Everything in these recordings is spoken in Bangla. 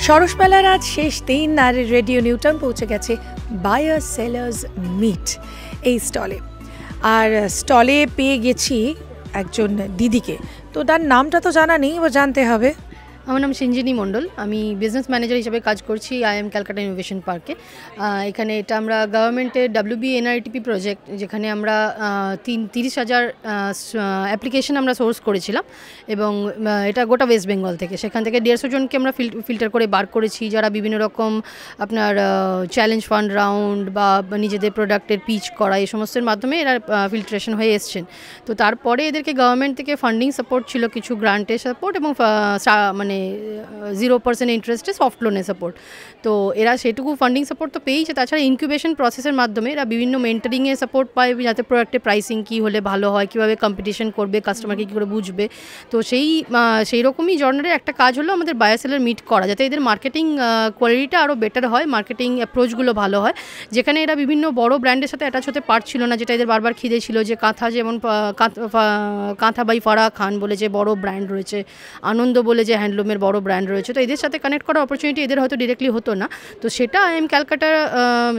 সরস মেলার আজ শেষ দিন আর রেডিও নিউটন পৌঁছে গেছে বায়ার সেলার্স মিট এই স্টলে। আর স্টলে পেয়ে গেছি একজন দিদিকে, তো তার নামটা তো জানা নেই, ও জানতে হবে। আমার নাম সিঞ্জিনী মণ্ডল, আমি বিজনেস ম্যানেজার হিসেবে কাজ করছি IIM ক্যালকাটা ইনোভেশন পার্কে। এখানে এটা আমরা গভর্নমেন্টের WBNRTP প্রজেক্ট, যেখানে আমরা 30,000 অ্যাপ্লিকেশন আমরা সোর্স করেছিলাম এবং এটা গোটা ওয়েস্ট বেঙ্গল থেকে। সেখান থেকে 150 জনকে আমরা ফিল্টার করে বার করেছি, যারা বিভিন্ন রকম আপনার চ্যালেঞ্জ ফান্ড রাউন্ড বা নিজেদের প্রোডাক্টের পিচ করা এই সমস্তের মাধ্যমে এরা ফিল্ট্রেশন হয়ে এসছেন। তো তারপরে এদেরকে গভর্নমেন্ট থেকে ফান্ডিং সাপোর্ট ছিল, কিছু গ্রান্টের সাপোর্ট এবং মানে 0% ইন্টারেস্টে সফট লোনের সাপোর্ট। তো এরা সেটুকু ফান্ডিং সাপোর্ট তো পেয়েছে, তাছাড়া ইনকিউবেশন প্রসেসের মাধ্যমে এরা বিভিন্ন মেন্টারিংয়ে সাপোর্ট পায়, যাতে প্রোডাক্টের প্রাইসিং কী হলে ভালো হয়, কীভাবে কম্পিটিশন করবে, কাস্টমারকে কী করে বুঝবে। তো সেই রকমই জর্নারের একটা কাজ হলো আমাদের বায়ার সেলার মিট করা, যাতে এদের মার্কেটিং কোয়ালিটিটা আরও বেটার হয়, মার্কেটিং অ্যাপ্রোচগুলো ভালো হয়। যেখানে এরা বিভিন্ন বড় ব্র্যান্ডের সাথে অ্যাটাচ হতে পারছিল না, যেটা এদের বারবার খিদে ছিল, যে কাঁথা, যেমন কাঁথা বাই ফারাহ খান বলে যে বড় ব্র্যান্ড রয়েছে, আনন্দ বলে যে হ্যান্ডলুমের বড় ব্র্যান্ড রয়েছে, তো এদের সাথে কানেক্ট করার অপরচুনিটি এদের হয়তো ডিরেক্টলি হতো না। তো সেটা IIM ক্যালকাটা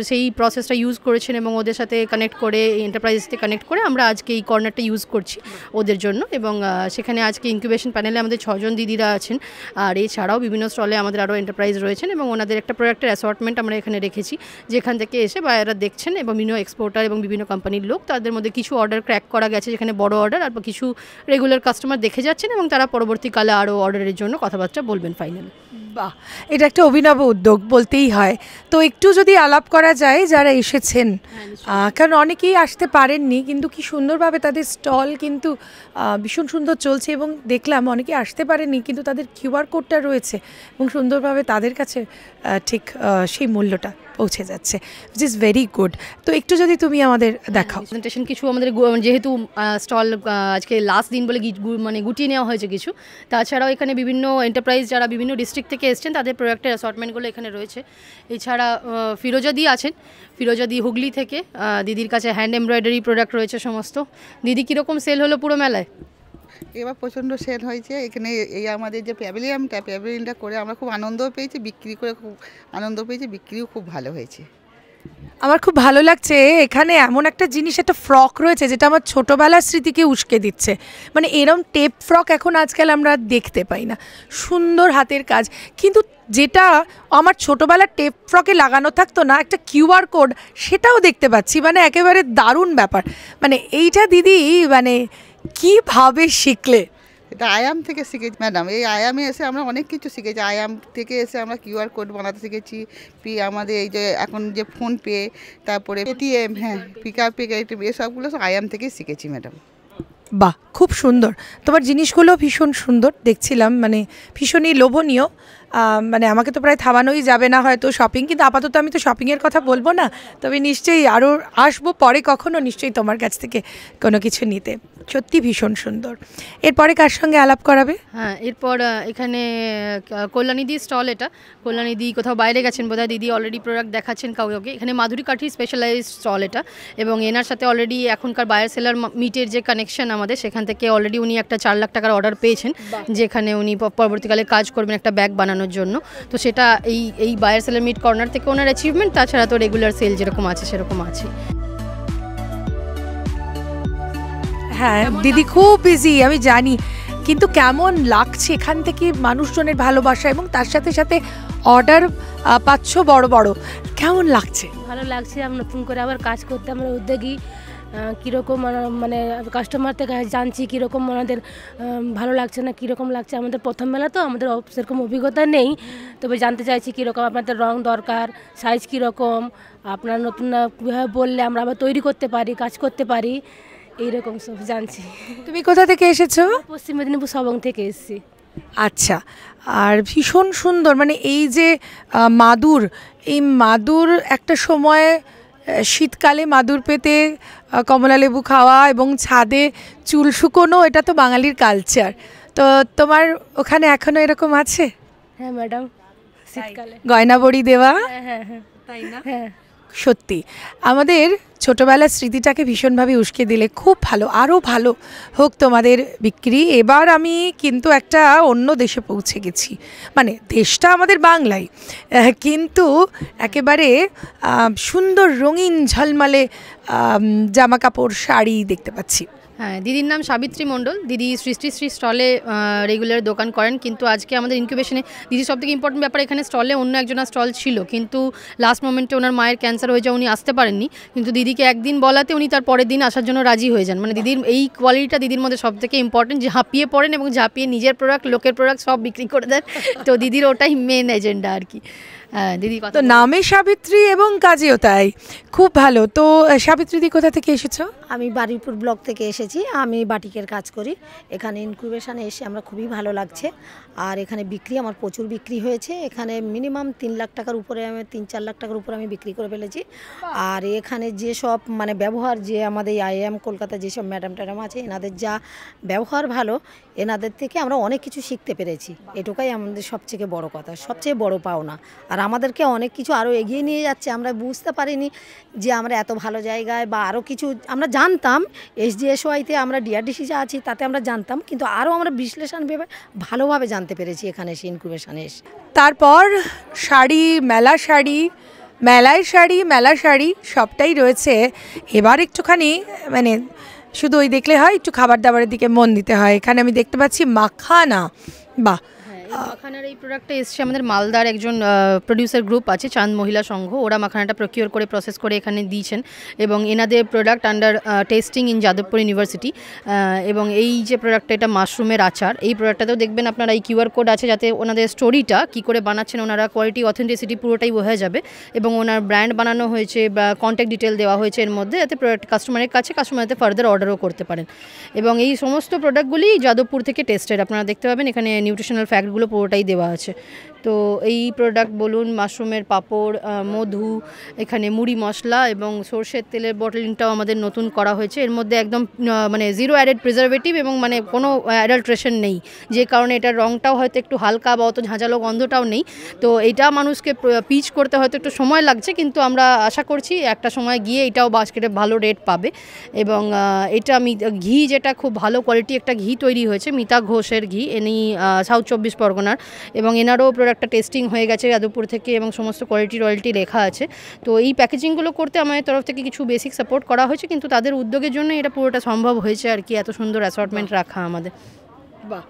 সেই প্রসেসটা ইউজ করেছেন এবং ওদের সাথে কানেক্ট করে, এন্টারপ্রাইজের সাথে কানেক্ট করে আমরা আজকে এই কর্নারটা ইউজ করছি ওদের জন্য। এবং সেখানে আজকে ইনকিউবেশন প্যানেলে আমাদের 6 জন দিদিরা আছেন, আর এছাড়াও বিভিন্ন স্টলে আমাদের আরও এন্টারপ্রাইজ রয়েছেন এবং ওনাদের একটা প্রোডাক্টের অ্যাসর্টমেন্ট আমরা এখানে রেখেছি, যেখান থেকে এসে বায়াররা দেখছেন এবং বিভিন্ন এক্সপোর্টার এবং বিভিন্ন কোম্পানির লোক, তাদের মধ্যে কিছু অর্ডার ক্র্যাক করা গেছে, যেখানে বড় অর্ডার, আর কিছু রেগুলার কাস্টমার দেখে যাচ্ছেন এবং তারা পরবর্তীকালে আরও অর্ডারের জন্য কথাবার্তা বলবেন ফাইনালি। বাহ, এটা একটা অভিনব উদ্যোগ বলতেই হয়। তো একটু যদি আলাপ করা যায় যারা এসেছেন, কারণ অনেকেই আসতে পারেননি, কিন্তু কি সুন্দরভাবে তাদের স্টল কিন্তু ভীষণ সুন্দর চলছে এবং দেখলাম অনেকে আসতে পারেননি, কিন্তু তাদের QR কোডটা রয়েছে এবং সুন্দরভাবে তাদের কাছে ঠিক সেই মূল্যটা পৌঁছে যাচ্ছে, উইচ ইজ ভেরি গুড। তো একটু যদি তুমি আমাদের দেখাও। প্রেজেন্টেশন কিছু আমাদের, যেহেতু স্টল আজকে লাস্ট দিন বলে মানে গুটিয়ে নেওয়া হয়েছে কিছু, তাছাড়াও এখানে বিভিন্ন এন্টারপ্রাইজ যারা বিভিন্ন ডিস্ট্রিক্ট থেকে এসছেন তাদের প্রোডাক্টের অ্যাসর্টমেন্টগুলো এখানে রয়েছে। এছাড়া ফিরোজাদি আছেন, ফিরোজাদি হুগলি থেকে, দিদির কাছে হ্যান্ড এমব্রয়ডারি প্রোডাক্ট রয়েছে সমস্ত। দিদি, কীরকম সেল হলো পুরো মেলায়? এবার প্রচণ্ড সেল হয়েছে এখানে। এই আমাদের যে প্যাভিলিয়নটা করে আমরা খুব আনন্দও পেয়েছি, বিক্রি করে খুব আনন্দ পেয়েছি, বিক্রিও খুব ভালো হয়েছে। আমার খুব ভালো লাগছে এখানে এমন একটা জিনিস, একটা ফ্রক রয়েছে যেটা আমার ছোটোবেলার স্মৃতিকে উস্কে দিচ্ছে। মানে এরম টেপ ফ্রক এখন আজকাল আমরা দেখতে পাই না, সুন্দর হাতের কাজ, কিন্তু যেটা আমার ছোটোবেলার টেপ ফ্রকে লাগানো থাকতো না, একটা QR কোড, সেটাও দেখতে পাচ্ছি। মানে একেবারে দারুণ ব্যাপার। মানে এইটা দিদি মানে কীভাবে শিখলে? এটা IIM থেকে শিখেছি ম্যাডাম। এই IIM-এ এসে আমরা অনেক কিছু শিখেছি। IIM থেকে এসে আমরা QR কোড বানাতে শিখেছি, আমাদের এই যে এখন যে ফোনপে, তারপরে পেটিএম, হ্যাঁ, পিকআপে, এসবগুলো সব IIM থেকেই শিখেছি ম্যাডাম। বাহ, খুব সুন্দর। তোমার জিনিসগুলো ভীষণ সুন্দর দেখছিলাম, মানে ভীষণই লোভনীয়। মানে আমাকে তো প্রায় থামানোই যাবে না হয়তো শপিং, কিন্তু আপাতত আমি তো শপিংয়ের কথা বলবো না, তবে নিশ্চয়ই আরও আসবো পরে কখনো নিশ্চয়ই তোমার কাছ থেকে কোনো কিছু নিতে। সত্যি ভীষণ সুন্দর। এরপরে কার সঙ্গে আলাপ করাবে? হ্যাঁ, এরপর এখানে কল্যাণীদি স্টল, এটা কল্যাণীদি কোথাও বাইরে গেছেন বোধহয়, দিদি অলরেডি প্রোডাক্ট দেখাচ্ছেন কাউকে। এখানে মাধুরী কাঠির স্পেশালাইজড স্টল এটা, এবং এনার সাথে অলরেডি এখনকার বায়ার সেলার মিটের যে কানেকশন আমাদের, সেখান থেকে অলরেডি উনি একটা 4 লাখ টাকার অর্ডার পেয়েছেন, যেখানে উনি পরবর্তীকালে কাজ করবেন একটা ব্যাগ বানানোর জন্য। তো সেটা এই বায়ার সেলার মিট কর্নার থেকে ওনার অ্যাচিভমেন্ট, তাছাড়া তো রেগুলার সেল যেরকম আছে সেরকম আছে। হ্যাঁ দিদি খুব বিজি আমি জানি, কিন্তু কেমন লাগছে এখান থেকে মানুষজনের ভালোবাসা এবং তার সাথে সাথে অর্ডার পাচ্ছ বড় বড়, কেমন লাগছে? ভালো লাগছে। আমি নতুন করে আবার কাজ করতে আমরা উদ্যোগী, কীরকম মানে কাস্টমার থেকে জানছি কীরকম ওনাদের ভালো লাগছে না কীরকম লাগছে। আমাদের প্রথম মেলা তো, আমাদের সেরকম অভিজ্ঞতা নেই, তবে জানতে চাইছি কীরকম আপনাদের রং দরকার, সাইজ কীরকম, আপনার নতুন কীভাবে বললে আমরা আবার তৈরি করতে পারি, কাজ করতে পারি, এইরকম সব জানছি। তুমি কোথা থেকে এসেছো? পশ্চিম মেদিনীপুর সবং থেকে এসেছি। আচ্ছা, আর ভীষণ সুন্দর। মানে এই যে মাদুর, এই মাদুর একটা সময় শীতকালে মাদুর পেতে কমলা লেবু খাওয়া এবং ছাদে চুল শুকোনো, এটা তো বাঙালির কালচার। তো তোমার ওখানে এখনো এরকম আছে? হ্যাঁ ম্যাডাম, শীতকালে গয়না বড়ি দেওয়া। হ্যাঁ হ্যাঁ হ্যাঁ, তাই না? হ্যাঁ। সত্যি আমাদের ছোটোবেলার স্মৃতিটাকে ভীষণভাবে উস্কে দিলে। খুব ভালো, আরও ভালো হোক তোমাদের বিক্রি। এবার আমি কিন্তু একটা অন্য দেশে পৌঁছে গেছি, মানে দেশটা আমাদের বাংলাই, কিন্তু একেবারে সুন্দর রঙিন ঝলমলে জামা কাপড় শাড়ি দেখতে পাচ্ছি। হ্যাঁ, দিদির নাম সাবিত্রী মণ্ডল। দিদি সৃষ্টি শ্রী স্টলে রেগুলার দোকান করেন, কিন্তু আজকে আমাদের ইনকিউবেশনে দিদি সবথেকে ইম্পর্টেন্ট ব্যাপার, এখানে স্টলে অন্য একজনের স্টল ছিল, কিন্তু লাস্ট মোমেন্টে ওনার মায়ের ক্যান্সার হয়ে যায়, উনি আসতে পারেননি। কিন্তু দিদিকে একদিন বলাতে উনি তার পরের দিন আসার জন্য রাজি হয়ে যান। মানে দিদির এই কোয়ালিটিটা দিদির মধ্যে সবথেকে ইম্পর্টেন্ট, যে ঝাঁপিয়ে পড়েন এবং ঝাঁপিয়ে নিজের প্রোডাক্ট, লোকের প্রোডাক্ট সব বিক্রি করে দেন। তো দিদির ওটাই মেন এজেন্ডা আর কি। হ্যাঁ দিদি, তো নামে সাবিত্রী এবং কাজেও তাই, খুব ভালো। তো সাবিত্রীদি কোথা থেকে এসেছো? আমি বারুইপুর ব্লক থেকে এসেছি। আমি বাটিকের কাজ করি। এখানে ইনকিউবেশনে এসে আমরা খুবই ভালো লাগছে। আর এখানে বিক্রি আমার প্রচুর বিক্রি হয়েছে। এখানে মিনিমাম 3 লাখ টাকার উপরে, আমি 3-4 লাখ টাকার উপরে আমি বিক্রি করে ফেলেছি। আর এখানে যেসব মানে ব্যবহার, যে আমাদের IIM কলকাতা যেসব ম্যাডাম ট্যাডাম আছে, এনাদের যা ব্যবহার ভালো, এনাদের থেকে আমরা অনেক কিছু শিখতে পেরেছি। এটুকাই আমাদের সবচেয়ে বড় কথা, সবচেয়ে বড় পাওনা। আর আমাদেরকে অনেক কিছু আরও এগিয়ে নিয়ে যাচ্ছে। আমরা বুঝতে পারিনি যে আমরা এত ভালো জায়গায়, বা আরও কিছু আমরা জানতাম, SGSOIতে আমরা ডিআরডিসিতে আছি, তাতে আমরা জানতাম, কিন্তু আরও আমরা বিশ্লেষণ ভেবে ভালোভাবে জানতে পেরেছি এখানে এসে, ইনকিউবেশনে এসে। তারপর শাড়ি, মেলায় শাড়ি সবটাই রয়েছে। এবার একটুখানি মানে শুধু ওই দেখলে হয়, একটু খাবার দাবারের দিকে মন দিতে হয়। এখানে আমি দেখতে পাচ্ছি মাখানা, বাহ। মাখানার এই প্রোডাক্টটা এসছে আমাদের মালদার একজন প্রডিউসার গ্রুপ আছে, চাঁদ মহিলা সংঘ, ওরা মাখানাটা প্রকিওর করে প্রসেস করে এখানে দিয়েছেন, এবং এনাদের product under testing in Jadavpur university. এবং এই যে প্রোডাক্টটা, এটা মাশরুমের আচার। এই প্রোডাক্টটাতেও দেখবেন আপনারা এই QR কোড আছে, যাতে ওনাদের স্টোরিটা কী করে বানাচ্ছেন ওনারা, কোয়ালিটি অথেন্টিসিটি পুরোটাই বোঝা যাবে, এবং ওনার ব্র্যান্ড বানানো হয়েছে বা কন্ট্যাক্ট ডিটেল দেওয়া হয়েছে এর মধ্যে, যাতে প্রোডাক্ট কাস্টমারের কাছে, কাস্টমার যাতে ফার্দার অর্ডারও করতে পারেন। এবং এই সমস্ত প্রোডাক্টগুলি যাদবপুর থেকে টেস্টেড, আপনারা দেখতে পাবেন এখানে নিউট্রিশনাল ফ্যাক্টগুলো পুরোটাই দেওয়া আছে। তো এই প্রোডাক্ট বলুন, মাশরুমের পাঁপড়, মধু, এখানে মুড়ি মশলা এবং সরষের তেলের বটলিংটাও আমাদের নতুন করা হয়েছে। এর মধ্যে একদম মানে 0 অ্যাডেড প্রিজারভেটিভ, এবং মানে কোনো অ্যাডাল্ট্রেশন নেই, যে কারণে এটার রঙটাও হয়তো একটু হালকা বা অত ঝাঁঝালো গন্ধটাও নেই। তো এটা মানুষকে পিচ করতে হয়তো একটু সময় লাগছে, কিন্তু আমরা আশা করছি একটা সময় গিয়ে এটাও বাস্কেটে ভালো রেট পাবে। এবং এটা ঘি, যেটা খুব ভালো কোয়ালিটি একটা ঘি তৈরি হয়েছে, মিতা ঘোষের ঘি, ইনি সাউথ 24 পরগনার, এবং এনারও প্রোডাক্টটা টেস্টিং হয়ে গেছে যাদবপুর থেকে, এবং সমস্ত কোয়ালিটি লেখা আছে। তো এই প্যাকেজিংগুলো করতে আমাদের তরফ থেকে কিছু বেসিক সাপোর্ট করা হয়েছে, কিন্তু তাদের উদ্যোগের জন্য এটা পুরোটা সম্ভব হয়েছে আর কি, এত সুন্দর অ্যাসর্টমেন্ট রাখা আমাদের। বাহ।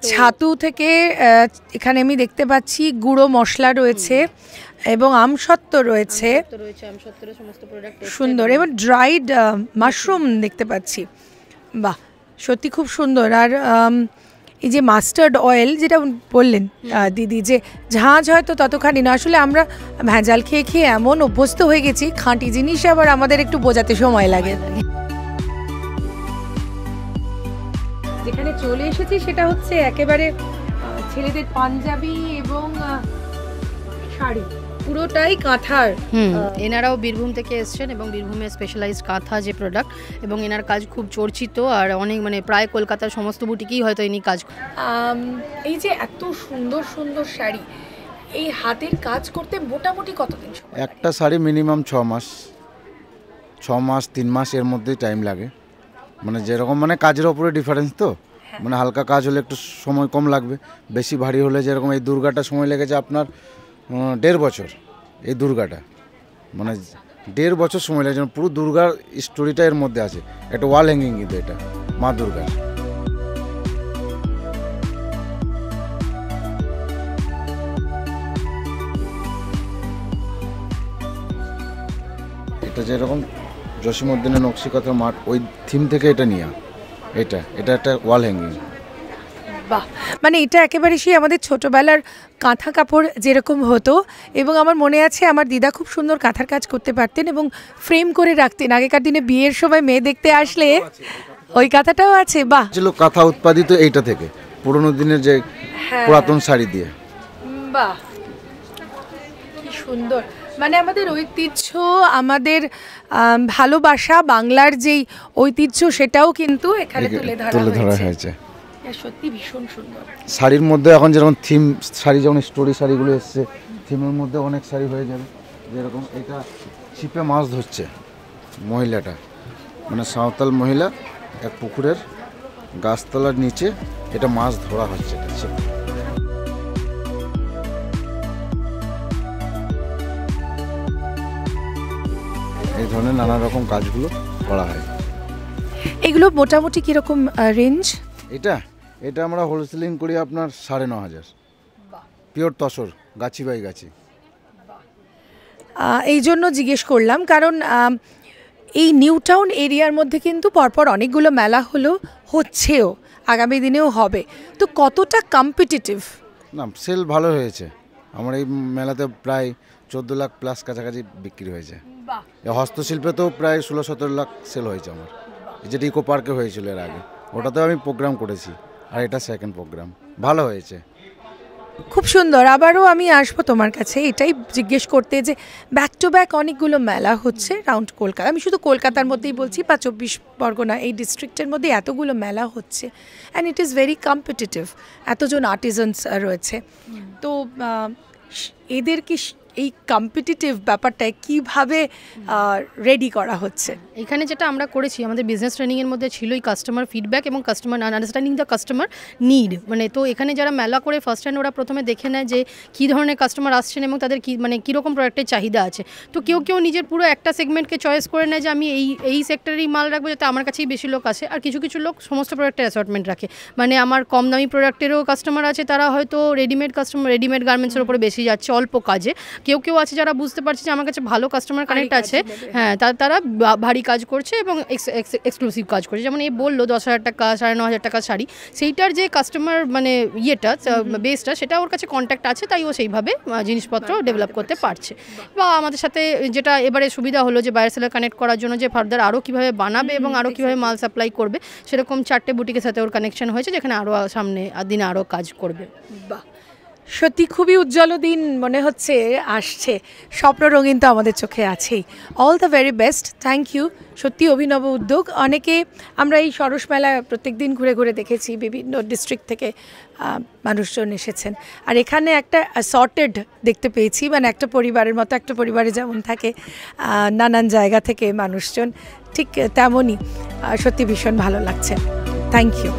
ছাতু থেকে এখানে আমি দেখতে পাচ্ছি গুঁড়ো মশলা রয়েছে এবং আমসত্ত্ব রয়েছে, সুন্দর, এবং ড্রাইড মাশরুম দেখতে পাচ্ছি। বাহ, সত্যি খুব সুন্দর। আর এই যে মাস্টার্ড অয়েল যেটা বললেন দিদি, যে ঝাঁঝ হয়তো ততখানি না, আসলে আমরা ভেজাল খেয়ে খেয়ে এমন অভ্যস্ত হয়ে গেছি, খাঁটি জিনিস আবার আমাদের একটু বোঝাতে সময় লাগে। যেখানে চলে এসেছি সেটা হচ্ছে একেবারে ছেলেদের পাঞ্জাবি এবং শাড়ি, পুরোটাই কাঁথার। এনারাও বীরভূম থেকে এসছেন, এবং বীরভূমের স্পেশালাইজড কাঁথা যে প্রোডাক্ট, এবং এনার কাজ খুব চর্চিত, আর অনেক মানে প্রায় কলকাতার সমস্ত বুটিকেই হয়তো ইনি কাজ। এই যে এত সুন্দর সুন্দর শাড়ি, এই হাতের কাজ করতে মোটামুটি কতদিন সময়? একটা শাড়ি মিনিমাম 6 মাস, 3 মাস এর মধ্যেই টাইম লাগে। মানে যেরকম মানে কাজের ওপরে ডিফারেন্স, তো মানে হালকা কাজ হলে একটু সময় কম লাগবে, বেশি ভারী হলে, যেরকম এই দুর্গাটা সময় লেগেছে আপনার 1.5 বছর। এই দুর্গাটা মানে 1.5 বছর সময় লেগেছে, পুরো দুর্গার স্টোরিটা এর মধ্যে আছে। একটা ওয়াল হ্যাঙ্গিং, কিন্তু এটা মা দুর্গার। এটা যেরকম জসীমউদ্দিনের নকশিকাঁথার মাঠ, ওই থিম থেকে এটা নেওয়া। এটা একটা ওয়াল হ্যাঙ্গিং। বাহ, মানে এটা একেবারে সেই আমাদের ছোটোবেলার কাঁথা কাপড় যেরকম হতো, এবং আমার মনে আছে আমার দিদা খুব সুন্দর কাঁথার কাজ করতে পারতেন এবং ফ্রেম করে রাখতেন। আগেকার দিনে বিয়ের সময় মেয়ে দেখতে আসলে ওই কাঁথাটাও আছে। বাহ, ছিল কাঁথা উৎপাদিত এইটা থেকে, পুরোনো দিনের যে পুরাতন শাড়ি দিয়ে। বাহ, কি সুন্দর। মানে আমাদের ঐতিহ্য, আমাদের ভালোবাসা, বাংলার যেই ঐতিহ্য, সেটাও কিন্তু এখানে তুলে ধরা হয়েছে। সত্যি ভীষণ সুন্দর। শাড়ির মধ্যে এখন যেরকম থিম শাড়ি, যেমন স্টোরি শাড়িগুলো এসছে, থিমের মধ্যে অনেক শাড়ি হয়ে যাবে। যেরকম এটা ছিপে মাছ ধরছে মহিলাটা, মানে সাঁওতাল মহিলা এক পুকুরের গাছতলার নিচে এটা মাছ ধরা হচ্ছে এটা ছিপে। এই ধরনের নানা রকম কাজগুলো করা হয়। এগুলো মোটামুটি কীরকম রেঞ্জ? এটা এটা আমরা হোলসেলিং করি আপনার 9,500, পিওর তসর, গাছি বাই গাছি। এই জন্য জিজ্ঞেস করলাম কারণ এই নিউ টাউন এরিয়ার মধ্যে কিন্তু পরপর অনেকগুলো মেলা হচ্ছেও, আগামী দিনেও হবে, তো কতটা কম্পিটিটিভ? না, সেল ভালো হয়েছে। আমার এই মেলাতে প্রায় 14 লাখ প্লাস কাছাকাছি বিক্রি হয়েছে। হস্তশিল্পে তো প্রায় 16-17 লাখ সেল হয়েছে আমার, যেটা ইকো পার্কে হয়েছিল এর আগে, ওটাতেও আমি প্রোগ্রাম করেছি, আর এটা সেকেন্ড প্রোগ্রাম, ভালো হয়েছে। খুব সুন্দর। আবারও আমি আসবো তোমার কাছে এটাই জিজ্ঞেস করতে যে ব্যাক টু ব্যাক অনেকগুলো মেলা হচ্ছে রাউন্ড কলকাতা, আমি শুধু কলকাতার মধ্যেই বলছি বা 24 পরগনা এই ডিস্ট্রিক্টের মধ্যে এতগুলো মেলা হচ্ছে, and it is very competitive, এতজন আর্টিজানস রয়েছে, তো এদেরকে এই কম্পিটিটিভ ব্যাপারটায় কীভাবে রেডি করা হচ্ছে? এখানে যেটা আমরা করেছি আমাদের বিজনেস ট্রেনিংয়ের মধ্যে ছিলই কাস্টমার ফিডব্যাক এবং customer understanding the customer need. মানে তো এখানে যারা মেলা করে ফার্স্ট হ্যান্ড ওরা প্রথমে দেখে নেয় যে কী ধরনের কাস্টমার আসছেন এবং তাদের কী মানে কীরকম প্রোডাক্টের চাহিদা আছে। তো কেউ কেউ নিজের পুরো একটা সেগমেন্টকে চয়েস করে নেয় যে আমি এই সেক্টরেরই মাল রাখবো যাতে আমার কাছেই বেশি লোক আসে, আর কিছু কিছু লোক সমস্ত প্রোডাক্টের অ্যাসর্টমেন্ট রাখে। মানে আমার কম দামি প্রোডাক্টেরও কাস্টমার আছে, তারা হয়তো রেডিমেড গার্মেন্টসের উপরে বেশি যাচ্ছে অল্প কাজে। কেউ আছে যারা বুঝতে পারছে যে আমার কাছে ভালো কাস্টমার কানেক্ট আছে, হ্যাঁ তারা ভারী কাজ করছে এবং এক্সক্লুসিভ কাজ করছে। যেমন এই বললো 10,000 টাকা 9,500 টাকা শাড়ি, সেইটার যে কাস্টমার মানে ইয়েটা বেসটা সেটা ওর কাছে কন্ট্যাক্ট আছে, তাই ও সেইভাবে জিনিসপত্র ডেভেলপ করতে পারছে। বা আমাদের সাথে যেটা এবারে সুবিধা হলো যে বায়ার সেলার কানেক্ট করার জন্য যে ফার্দার আরও কীভাবে বানাবে এবং আরও কীভাবে মাল সাপ্লাই করবে, সেরকম 4টে বুটিকের সাথে ওর কানেকশন হয়েছে, যেখানে আরও সামনে দিনে আরও কাজ করবে। বাহ, সত্যি খুবই উজ্জ্বল দিন মনে হচ্ছে আসছে, স্বপ্ন রঙিন তো আমাদের চোখে আছেই। All the very best, thank you. সত্যি অভিনব উদ্যোগ। অনেকে আমরা এই সরস মেলা প্রত্যেক দিন ঘুরে ঘুরে দেখেছি, বিভিন্ন ডিস্ট্রিক্ট থেকে মানুষজন এসেছেন, আর এখানে একটা অ্যাসর্টেড দেখতে পেয়েছি, মানে একটা পরিবারের মতো, একটা পরিবারে যেমন থাকে নানান জায়গা থেকে মানুষজন, ঠিক তেমনই। সত্যি ভীষণ ভালো লাগছে, থ্যাংক ইউ।